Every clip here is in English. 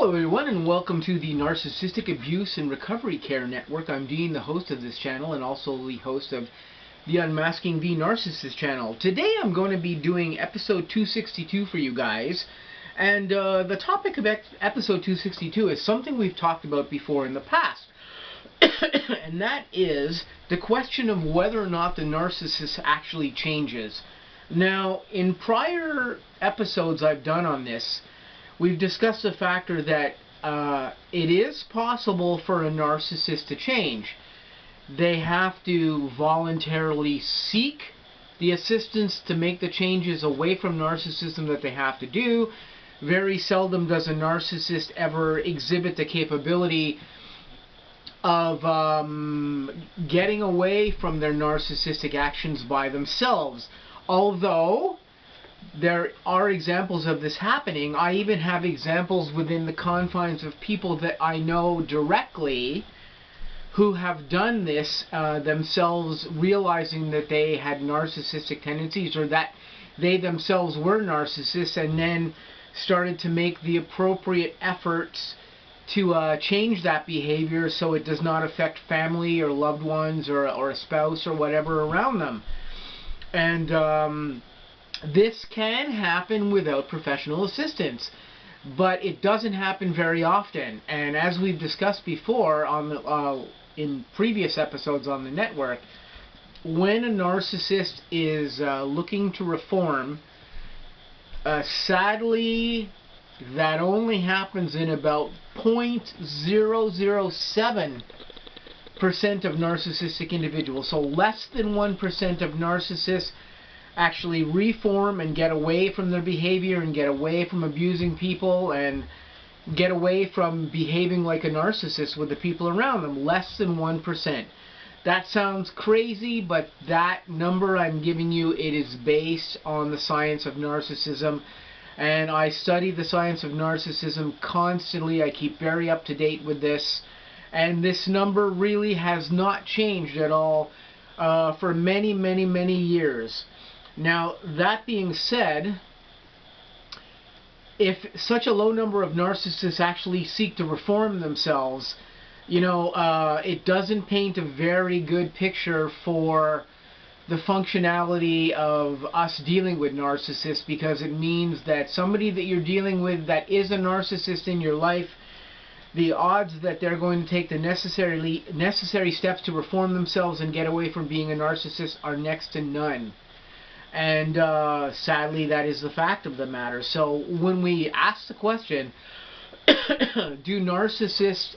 Hello everyone, and welcome to the Narcissistic Abuse and Recovery Care Network. I'm Dean, the host of this channel, and also the host of the Unmasking the Narcissist channel. Today I'm going to be doing episode 262 for you guys, and the topic of episode 262 is something we've talked about before in the past, and that is the question of whether or not the narcissist actually changes. Now, in prior episodes I've done on this, we've discussed the factor that it is possible for a narcissist to change. They have to voluntarily seek the assistance to make the changes away from narcissism that they have to do. Very seldom does a narcissist ever exhibit the capability of getting away from their narcissistic actions by themselves. Although there are examples of this happening. I even have examples within the confines of people that I know directly who have done this themselves, realizing that they had narcissistic tendencies or that they themselves were narcissists, and then started to make the appropriate efforts to change that behavior so it does not affect family or loved ones or a spouse or whatever around them. And this can happen without professional assistance, but it doesn't happen very often. And as we've discussed before on in previous episodes on the network, when a narcissist is looking to reform, sadly, that only happens in about 0.007% of narcissistic individuals. So less than 1% of narcissists actually reform and get away from their behavior and get away from abusing people and get away from behaving like a narcissist with the people around them. Less than 1%. That sounds crazy, but that number I'm giving you, it is based on the science of narcissism. And I study the science of narcissism constantly. I keep very up to date with this. And this number really has not changed at all for many, many, many years. Now, that being said, if such a low number of narcissists actually seek to reform themselves, it doesn't paint a very good picture for the functionality of us dealing with narcissists, because it means that somebody that you're dealing with that is a narcissist in your life, the odds that they're going to take the necessary steps to reform themselves and get away from being a narcissist are next to none. And sadly, that is the fact of the matter. So when we ask the question, do narcissists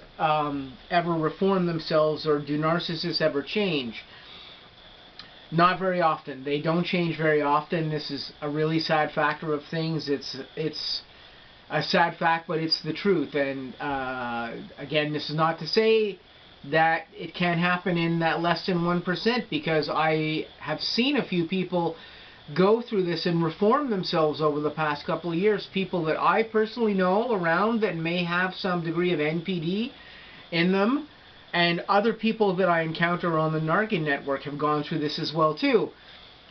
ever reform themselves, or do narcissists ever change? Not very often. They don't change very often. This is a really sad factor of things. It's a sad fact, but it's the truth. And again, this is not to say that it can't happen in that less than 1%, because I have seen a few people go through this and reform themselves over the past couple of years. People that I personally know around that may have some degree of NPD in them, and other people that I encounter on the Narcissist network have gone through this as well too.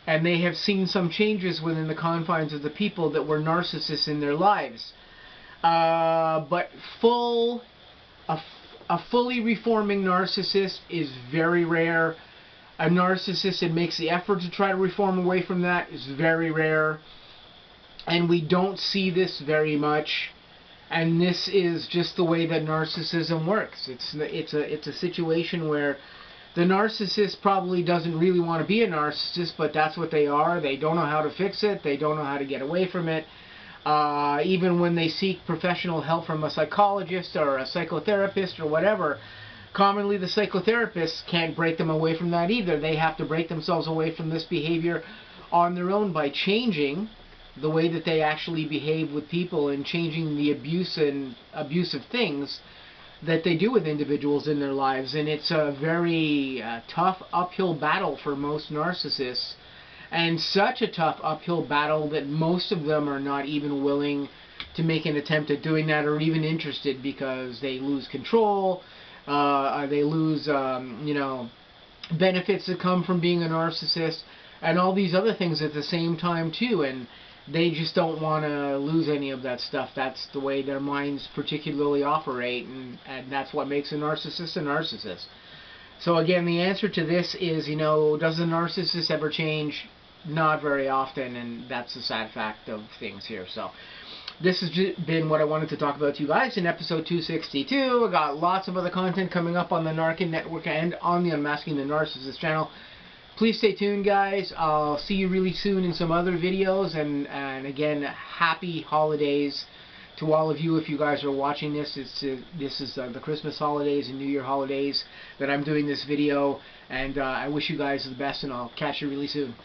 And they have seen some changes within the confines of the people that were narcissists in their lives. But a fully reforming narcissist is very rare. A narcissist that makes the effort to try to reform away from that is very rare. And we don't see this very much. And this is just the way that narcissism works. It's a situation where the narcissist probably doesn't really want to be a narcissist, but that's what they are. They don't know how to fix it. They don't know how to get away from it. Even when they seek professional help from a psychologist or a psychotherapist or whatever, commonly the psychotherapists can't break them away from that either. They have to break themselves away from this behavior on their own by changing the way that they actually behave with people and changing the abuse and abusive things that they do with individuals in their lives. And it's a very tough uphill battle for most narcissists, and such a tough uphill battle that most of them are not even willing to make an attempt at doing that, or even interested, because they lose control, they lose benefits that come from being a narcissist, and all these other things at the same time too. And they just don't want to lose any of that stuff. That's the way their minds particularly operate, and that's what makes a narcissist a narcissist. So again, the answer to this is, does a narcissist ever change? Not very often, and that's the sad fact of things here. So this has been what I wanted to talk about to you guys in episode 262. I got lots of other content coming up on the Narkin Network and on the Unmasking the Narcissist channel. Please stay tuned, guys. I'll see you really soon in some other videos, and again, happy holidays to all of you. If you guys are watching this, this is the Christmas holidays and New Year holidays that I'm doing this video, and I wish you guys the best, and I'll catch you really soon.